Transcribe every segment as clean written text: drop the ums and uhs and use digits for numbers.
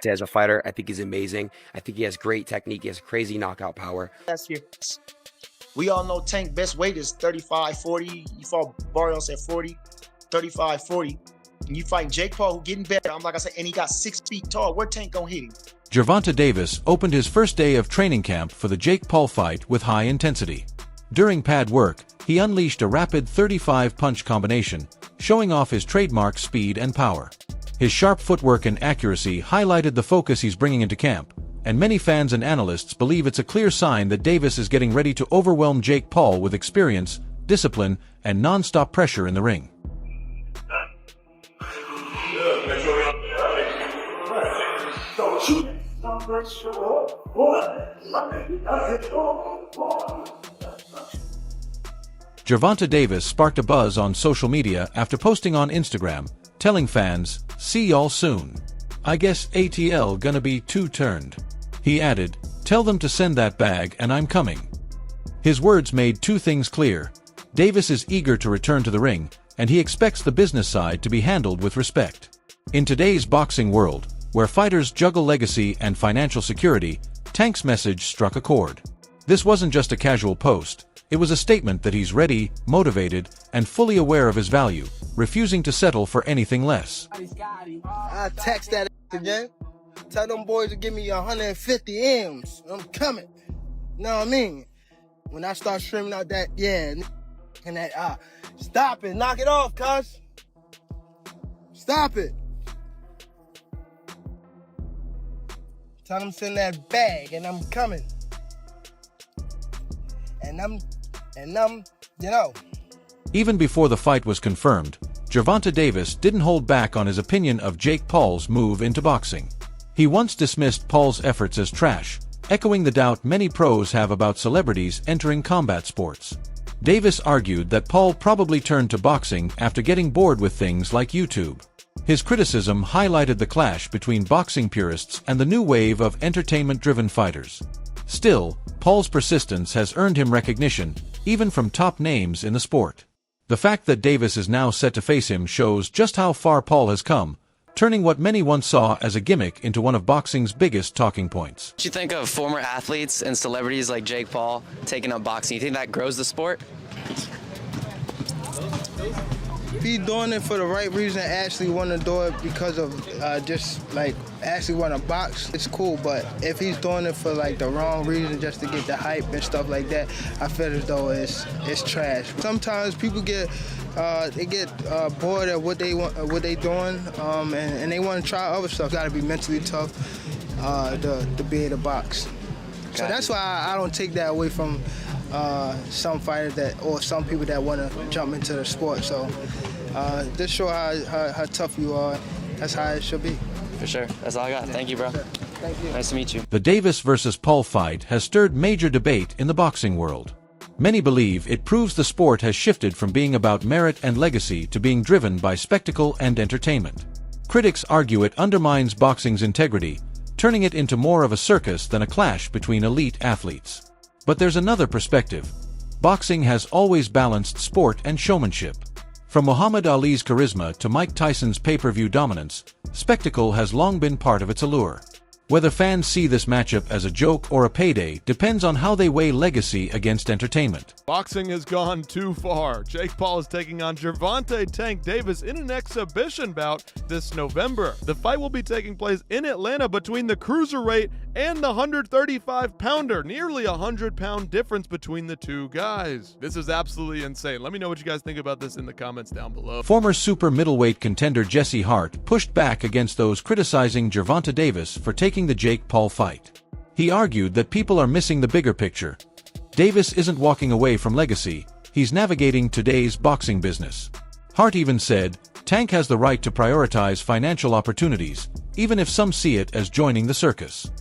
As a fighter, I think he's amazing. I think he has great technique. He has crazy knockout power. That's your. We all know Tank best weight is 35, 40. You fought Barrios at 40, 35, 40. And you fight Jake Paul, who getting better. I'm like I said, and he got 6 feet tall. Where Tank gonna hit him? Gervonta Davis opened his first day of training camp for the Jake Paul fight with high intensity. During pad work, he unleashed a rapid 35-punch combination, showing off his trademark speed and power. His sharp footwork and accuracy highlighted the focus he's bringing into camp, and many fans and analysts believe it's a clear sign that Davis is getting ready to overwhelm Jake Paul with experience, discipline, and non-stop pressure in the ring. Gervonta Davis sparked a buzz on social media after posting on Instagram, telling fans, "See y'all soon. I guess ATL gonna be two-turned." He added, "Tell them to send that bag and I'm coming." His words made two things clear. Davis is eager to return to the ring, and he expects the business side to be handled with respect. In today's boxing world, where fighters juggle legacy and financial security, Tank's message struck a chord. This wasn't just a casual post. It was a statement that he's ready, motivated, and fully aware of his value, refusing to settle for anything less. I text that again. Tell them boys to give me 150 M's. I'm coming. Know what I mean? When I start streaming out that, yeah, and that, stop it. Knock it off, cuz. Stop it. Tell them send that bag, and I'm coming. And I'm, you know. Even before the fight was confirmed, Gervonta Davis didn't hold back on his opinion of Jake Paul's move into boxing. He once dismissed Paul's efforts as trash, echoing the doubt many pros have about celebrities entering combat sports. Davis argued that Paul probably turned to boxing after getting bored with things like YouTube. His criticism highlighted the clash between boxing purists and the new wave of entertainment-driven fighters. Still, Paul's persistence has earned him recognition, even from top names in the sport. The fact that Davis is now set to face him shows just how far Paul has come, turning what many once saw as a gimmick into one of boxing's biggest talking points. What do you think of former athletes and celebrities like Jake Paul taking up boxing? You think that grows the sport? If he's doing it for the right reason, actually want to do it because of just like actually want to box, it's cool. But if he's doing it for like the wrong reason, just to get the hype and stuff like that, I feel as though it's trash. Sometimes people get bored at what they want, what they doing, and they want to try other stuff. Got to be mentally tough to be able to box. So that's why I don't take that away from some fighters or some people that want to jump into the sport. So just show how tough you are. That's how it should be. For sure. That's all I got. Thank you, bro. Thank you. Nice to meet you. The Davis versus Paul fight has stirred major debate in the boxing world. Many believe it proves the sport has shifted from being about merit and legacy to being driven by spectacle and entertainment. Critics argue it undermines boxing's integrity, turning it into more of a circus than a clash between elite athletes. But there's another perspective. Boxing has always balanced sport and showmanship. From Muhammad Ali's charisma to Mike Tyson's pay-per-view dominance, spectacle has long been part of its allure. Whether fans see this matchup as a joke or a payday depends on how they weigh legacy against entertainment. Boxing has gone too far. Jake Paul is taking on Gervonta "Tank" Davis in an exhibition bout this November. The fight will be taking place in Atlanta between the cruiserweight and the 135-pounder, nearly a 100-pound difference between the two guys. This is absolutely insane. Let me know what you guys think about this in the comments down below. Former super middleweight contender Jesse Hart pushed back against those criticizing Gervonta Davis for taking the Jake Paul fight. He argued that people are missing the bigger picture. Davis isn't walking away from legacy, he's navigating today's boxing business. Hart even said, "Tank has the right to prioritize financial opportunities, even if some see it as joining the circus."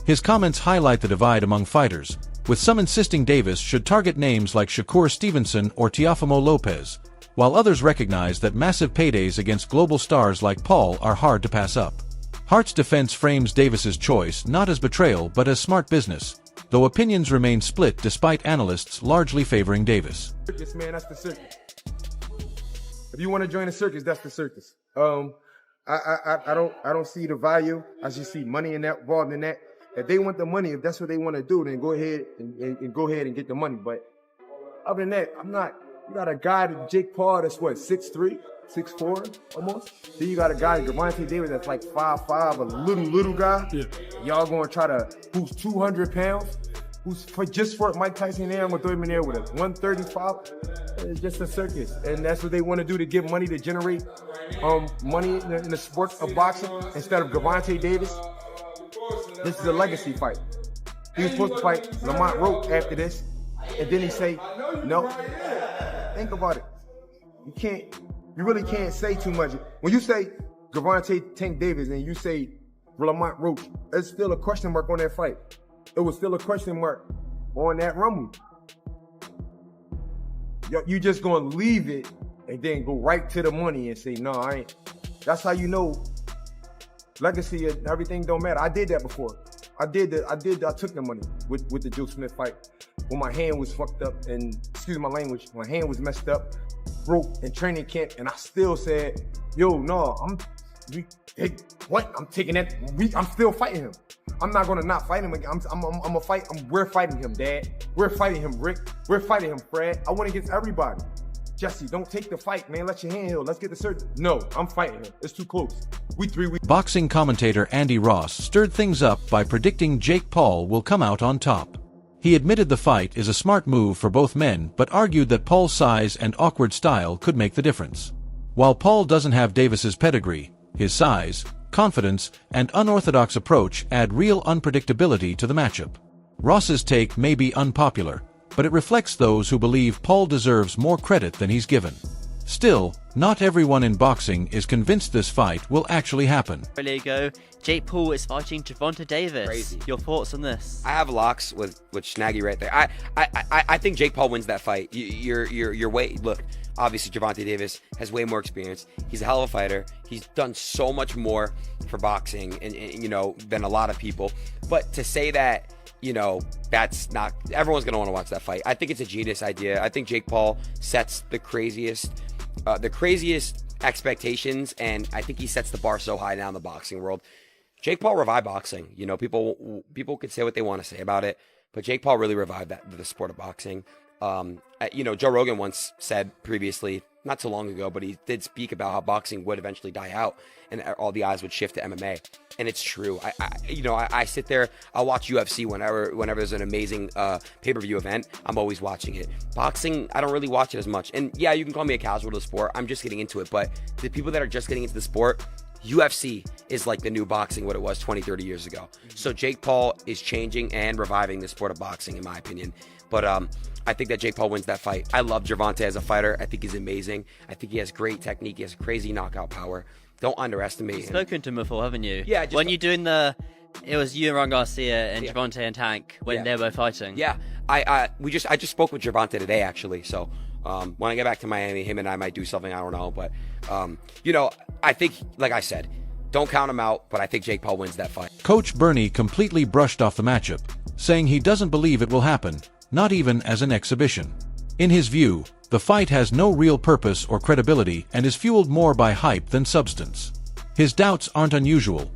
His comments highlight the divide among fighters, with some insisting Davis should target names like Shakur Stevenson or Teofimo Lopez, while others recognize that massive paydays against global stars like Paul are hard to pass up. Hart's defense frames Davis's choice not as betrayal but as smart business, though opinions remain split despite analysts largely favoring Davis. Circus, man, that's the circus. If you want to join the circus, that's the circus. I don't see the value. I just see money involved in that. If they want the money, if that's what they want to do, then go ahead and go ahead and get the money. But other than that, I'm not. You got a guy, Jake Paul, that's what, 6'3", 6'4", almost. Then you got a guy, Gervonta Davis, that's like 5'5", a little guy. Yeah. Y'all gonna try to, who's 200 pounds, just for Mike Tyson there, I'm gonna throw him in there with a 135. It's just a circus, and that's what they want to do to get money, to generate money in the sport of boxing instead of Gervonta Davis. This is a legacy fight. He was supposed to fight Lamont Roach after this, and then he say, no. Think about it. You really can't say too much. When you say Gervonta Tank Davis and you say Lamont Roach, there's still a question mark on that fight. It was still a question mark on that rumble. You just gonna leave it and then go right to the money and say, no, I ain't. That's how you know legacy and everything don't matter. I did that before. I took the money with the Joe Smith fight when my hand was fucked up and, excuse my language, my hand was messed up, broke in training camp, and I still said, yo, no, I'm taking that, I'm still fighting him. I'm not gonna not fight him again. We're fighting him, Dad. We're fighting him, Rick. We're fighting him, Fred. I went against everybody. Jesse, don't take the fight, man. Let your hand heal. Let's get the surgery. No, I'm fighting him. It's too close. Boxing commentator Andy Ross stirred things up by predicting Jake Paul will come out on top. He admitted the fight is a smart move for both men, but argued that Paul's size and awkward style could make the difference. While Paul doesn't have Davis's pedigree, his size, confidence, and unorthodox approach add real unpredictability to the matchup. Ross's take may be unpopular, but it reflects those who believe Paul deserves more credit than he's given. Still, not everyone in boxing is convinced this fight will actually happen. Earlier ago, Jake Paul is fighting Gervonta Davis. Crazy. Your thoughts on this? I have locks with Snaggy right there. I think Jake Paul wins that fight. You're way, look, obviously Gervonta Davis has way more experience. He's a hell of a fighter. He's done so much more for boxing and you know, than a lot of people. But to say that, you know, that's not, everyone's going to want to watch that fight. I think it's a genius idea. I think Jake Paul sets the craziest expectations, and I think he sets the bar so high now in the boxing world. Jake Paul revived boxing. You know, people could say what they want to say about it, but Jake Paul really revived the sport of boxing. You know, Joe Rogan once said previously, not so long ago, but he did speak about how boxing would eventually die out and all the eyes would shift to MMA. And it's true. I sit there, I'll watch UFC whenever there's an amazing pay-per-view event. I'm always watching it. Boxing, I don't really watch it as much. And yeah, you can call me a casual to the sport. I'm just getting into it. But the people that are just getting into the sport, UFC is like the new boxing, what it was 20, 30 years ago. So Jake Paul is changing and reviving the sport of boxing, in my opinion. But I think that Jake Paul wins that fight. I love Gervonta as a fighter. I think he's amazing. I think he has great technique. He has crazy knockout power. Don't underestimate him. You've spoken to him before, haven't you? Yeah. When you're doing it was you and Ron Garcia and Gervonta and Tank when they were both fighting. Yeah. I just spoke with Gervonta today, actually. So when I get back to Miami, him and I might do something. I don't know. But, you know, I think, like I said, don't count him out, but I think Jake Paul wins that fight. Coach Bernie completely brushed off the matchup, saying he doesn't believe it will happen, not even as an exhibition. In his view, the fight has no real purpose or credibility and is fueled more by hype than substance. His doubts aren't unusual.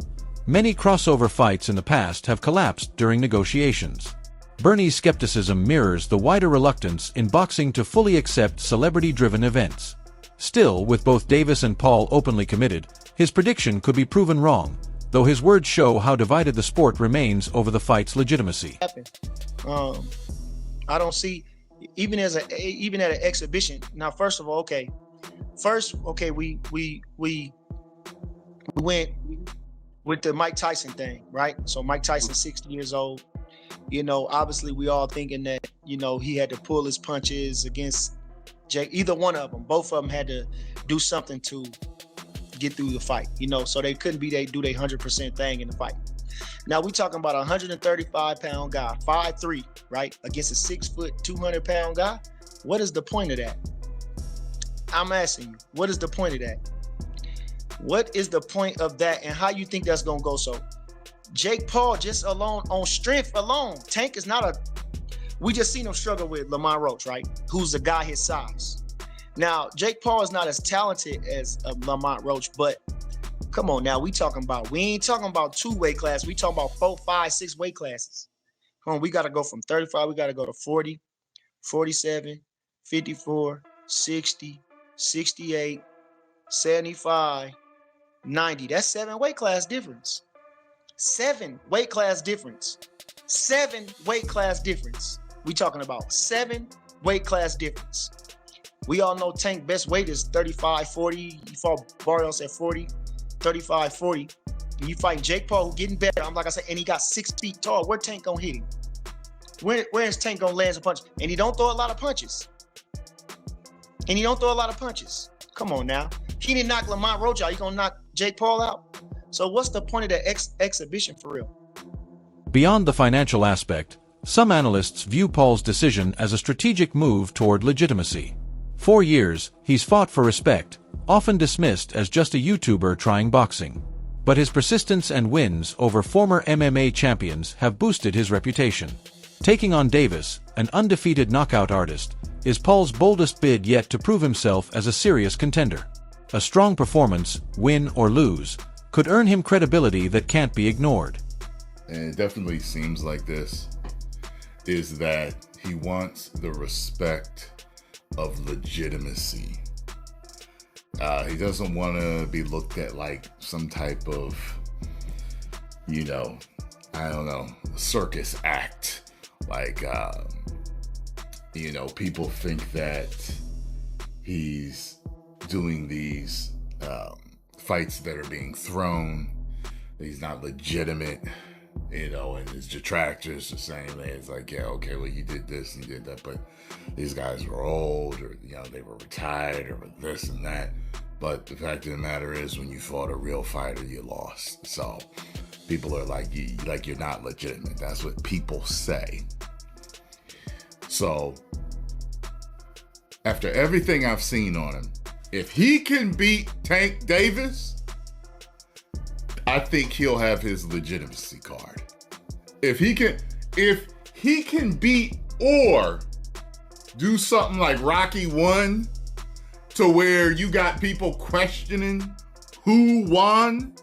Many crossover fights in the past have collapsed during negotiations. Bernie's skepticism mirrors the wider reluctance in boxing to fully accept celebrity-driven events. Still, with both Davis and Paul openly committed, his prediction could be proven wrong, though his words show how divided the sport remains over the fight's legitimacy. I don't see, even at an exhibition. Now, first of all, we went with the Mike Tyson thing, right? So Mike Tyson's 60 years old. You know, obviously we all thinking that, you know, he had to pull his punches against Jake. Either one of them, both of them had to do something to get through the fight, you know, so they couldn't do their 100% thing in the fight. Now we talking about a 135-pound guy, 5'3", right, against a 6 foot, 200-pound guy. What is the point of that? I'm asking you, what is the point of that? What is the point of that, and how you think that's gonna go? So Jake Paul, just alone on strength alone, Tank is not a. We just seen him struggle with Lamont Roach, right? Who's a guy his size. Now Jake Paul is not as talented as Lamont Roach, but Come on now, we ain't talking about 2 weight classes. We talking about 4, 5, 6 weight classes. Come on, we got to go from 35, we got to go to 40, 47, 54, 60, 68, 75, 90. That's 7 weight class difference. 7 weight class difference. 7 weight class difference. We talking about 7 weight class difference. We all know Tank best weight is 35, 40. You fought Barrios at 40, 35, 40. And you fight Jake Paul, who getting better. I'm like I said, and he got 6 feet tall. Where Tank gonna hit him? Where is Tank gonna land some punches? And he don't throw a lot of punches. Come on now. He didn't knock Lamont Roach out. You gonna knock Jake Paul out? So what's the point of the exhibition for real? Beyond the financial aspect, some analysts view Paul's decision as a strategic move toward legitimacy. For years, he's fought for respect, often dismissed as just a YouTuber trying boxing. But his persistence and wins over former MMA champions have boosted his reputation. Taking on Davis, an undefeated knockout artist, is Paul's boldest bid yet to prove himself as a serious contender. A strong performance, win or lose, could earn him credibility that can't be ignored. And it definitely seems like this, is that he wants the respect of legitimacy. He doesn't want to be looked at like some type of, circus act. Like, people think that he's doing these fights that are being thrown. He's not legitimate, and his detractors are saying that it's like, yeah, okay, well, you did this and you did that, but these guys were old, or, they were retired, or this and that. But the fact of the matter is, when you fought a real fighter, you lost. So people are like you're not legitimate. That's what people say. So after everything I've seen on him, if he can beat Tank Davis, I think he'll have his legitimacy card. If he can beat or do something like Rocky 1, to where you got people questioning who won,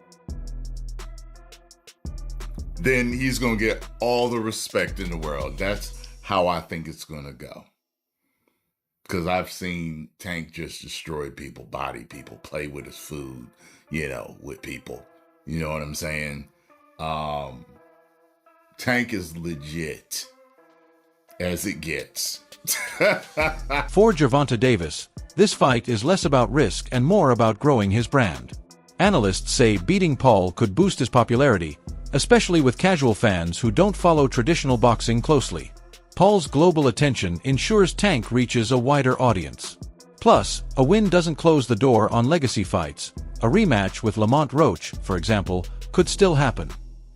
then he's going to get all the respect in the world. That's how I think it's going to go. Because I've seen Tank just destroy people, body people, play with his food, with people. You know what I'm saying? Tank is legit as it gets. For Gervonta Davis, this fight is less about risk and more about growing his brand. Analysts say beating Paul could boost his popularity, especially with casual fans who don't follow traditional boxing closely. Paul's global attention ensures Tank reaches a wider audience. Plus, a win doesn't close the door on legacy fights. A rematch with Lamont Roach, for example, could still happen.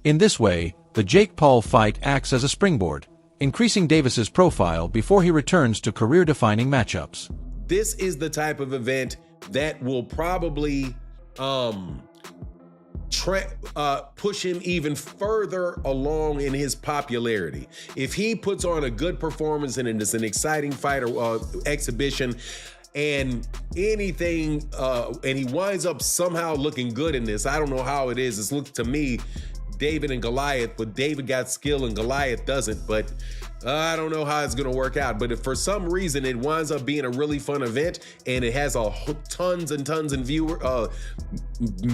In this way, the Jake Paul fight acts as a springboard, increasing Davis's profile before he returns to career-defining matchups. This is the type of event that will probably push him even further along in his popularity. If he puts on a good performance and it's an exciting fight or exhibition and anything, and he winds up somehow looking good in this, I don't know how it is. It's looked to me David and Goliath, but David got skill and Goliath doesn't. But I don't know how it's going to work out. But if for some reason it winds up being a really fun event and it has tons and tons of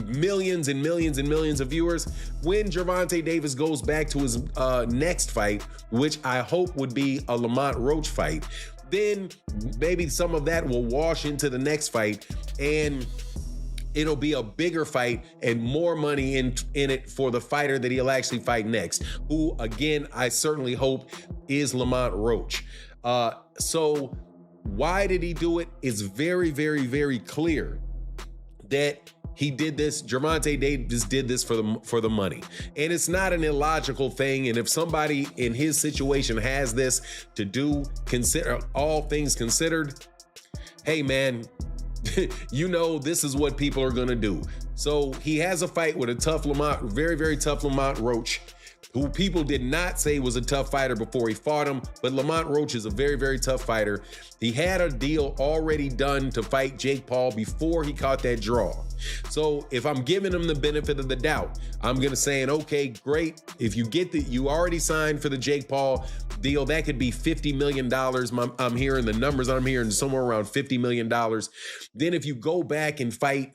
millions and millions and millions of viewers, when Gervonta Davis goes back to his next fight, which I hope would be a Lamont Roach fight, then maybe some of that will wash into the next fight and it'll be a bigger fight and more money in it for the fighter that he'll actually fight next, who, again, I certainly hope is Lamont Roach. So why did he do it? It's very, very, very clear that he did this. Gervonta Davis did this for the money. And it's not an illogical thing. And if somebody in his situation has this to do, consider all things considered, hey man, you know this is what people are going to do. So he has a fight with a tough Lamont, very, very tough Lamont Roach, who people did not say was a tough fighter before he fought him, but Lamont Roach is a very, very tough fighter. He had a deal already done to fight Jake Paul before he caught that draw. So if I'm giving him the benefit of the doubt, I'm going to say, okay, great. If you get you already signed for the Jake Paul deal, that could be $50 million. I'm hearing the numbers I'm hearing somewhere around $50 million. Then if you go back and fight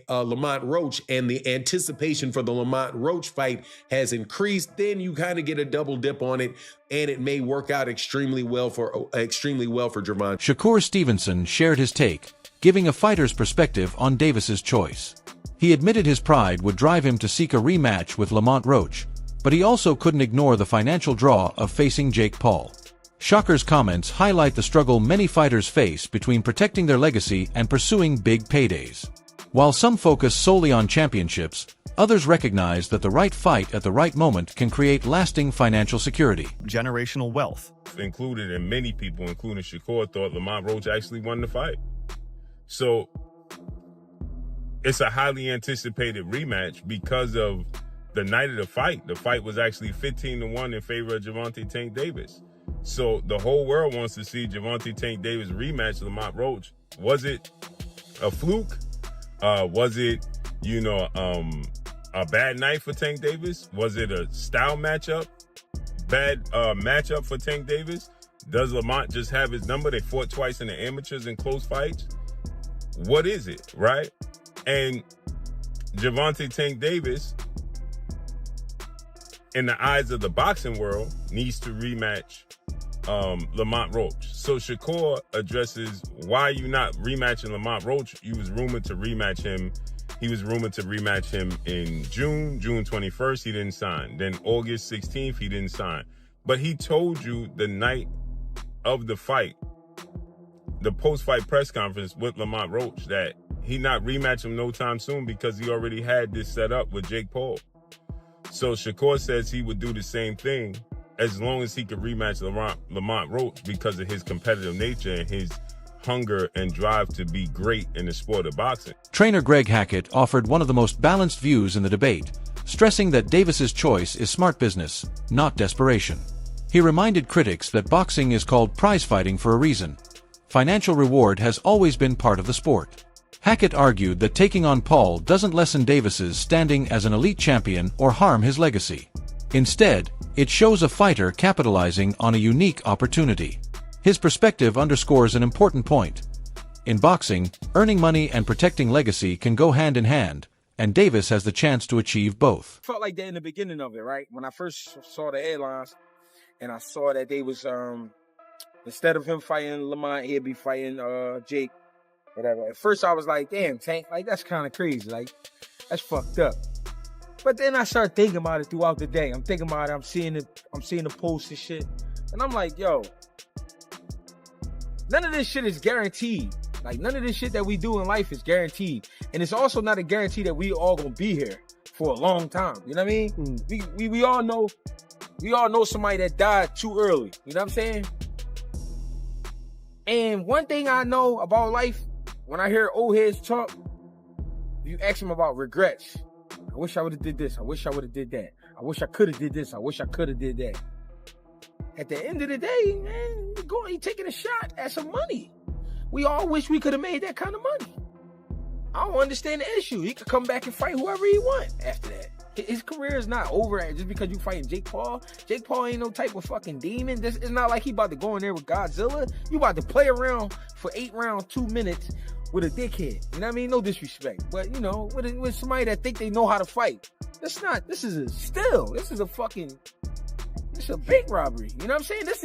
Lamont Roach and the anticipation for the Lamont Roach fight has increased, then you kind of get a double dip on it, and it may work out extremely well for Gervonta. Shakur Stevenson shared his take, giving a fighter's perspective on Davis's choice. He admitted his pride would drive him to seek a rematch with Lamont Roach, but he also couldn't ignore the financial draw of facing Jake Paul. Shakur's comments highlight the struggle many fighters face between protecting their legacy and pursuing big paydays. While some focus solely on championships, others recognize that the right fight at the right moment can create lasting financial security. Generational wealth. Included, and many people, including Shakur, thought Lamont Roach actually won the fight. So it's a highly anticipated rematch because of the night of the fight. The fight was actually 15-1 in favor of Gervonta Tank Davis. So the whole world wants to see Gervonta Tank Davis rematch Lamont Roach. Was it a fluke? Was it, a bad night for Tank Davis? Was it a style matchup? Bad matchup for Tank Davis? Does Lamont just have his number? They fought twice in the amateurs in close fights. What is it, right? And Gervonta Tank Davis, in the eyes of the boxing world, needs to rematch Lamont Roach. So Shakur addresses why you not rematching Lamont Roach. He was rumored to rematch him. He was rumored to rematch him in June 21st. He didn't sign. Then August 16th, he didn't sign. But he told you the night of the fight, the post-fight press conference with Lamont Roach, that he not rematch him no time soon because he already had this set up with Jake Paul. So Shakur says he would do the same thing as long as he could rematch Lamont Roach because of his competitive nature and his hunger and drive to be great in the sport of boxing. Trainer Greg Hackett offered one of the most balanced views in the debate, stressing that Davis's choice is smart business, not desperation. He reminded critics that boxing is called prize fighting for a reason. Financial reward has always been part of the sport. Hackett argued that taking on Paul doesn't lessen Davis's standing as an elite champion or harm his legacy. Instead, it shows a fighter capitalizing on a unique opportunity. His perspective underscores an important point. In boxing, earning money and protecting legacy can go hand in hand, and Davis has the chance to achieve both. Felt like that in the beginning of it, right? When I first saw the headlines and I saw that they was, instead of him fighting Lamont, he'd be fighting Jake, whatever. At first I was like, damn, Tank, like that's kind of crazy. Like, that's fucked up. But then I started thinking about it throughout the day. I'm thinking about it, I'm seeing the posts and shit. And I'm like, yo, none of this shit is guaranteed. Like, none of this shit that we do in life is guaranteed. And it's also not a guarantee that we all gonna be here for a long time. You know what I mean? We all know somebody that died too early. You know what I'm saying? And one thing I know about life, when I hear old heads talk, you ask them about regrets. I wish I would have did this. I wish I would have did that. I wish I could have did this. I wish I could have did that. At the end of the day, man, you're taking a shot at some money. We all wish we could have made that kind of money. I don't understand the issue. He could come back and fight whoever he want after that. His career is not over just because you fighting Jake Paul. Jake Paul ain't no type of fucking demon. It's not like he about to go in there with Godzilla. You about to play around for 8 rounds, 2 minutes with a dickhead. You know what I mean? No disrespect. But, you know, with somebody that think they know how to fight. This is a bank robbery. You know what I'm saying? This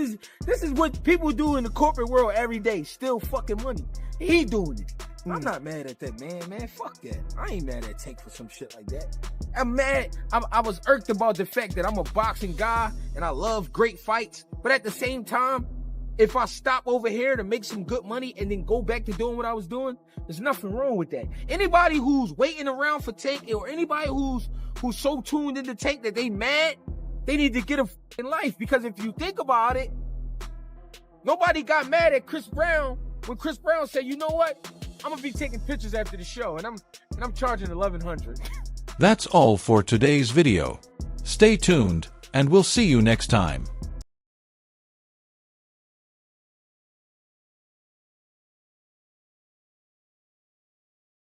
is what people do in the corporate world every day. Steal fucking money. He doing it. I'm not mad at that, man. Fuck that. I ain't mad at Tank for some shit like that. I'm mad. I was irked about the fact that I'm a boxing guy and I love great fights. But at the same time, if I stop over here to make some good money and then go back to doing what I was doing, there's nothing wrong with that. Anybody who's waiting around for Tank, or anybody who's so tuned into Tank that they mad, they need to get a fucking life. Because if you think about it, nobody got mad at Chris Brown when Chris Brown said, you know what? gonna be taking pictures after the show, and I'm charging $1,100. That's all for today's video. Stay tuned, and we'll see you next time.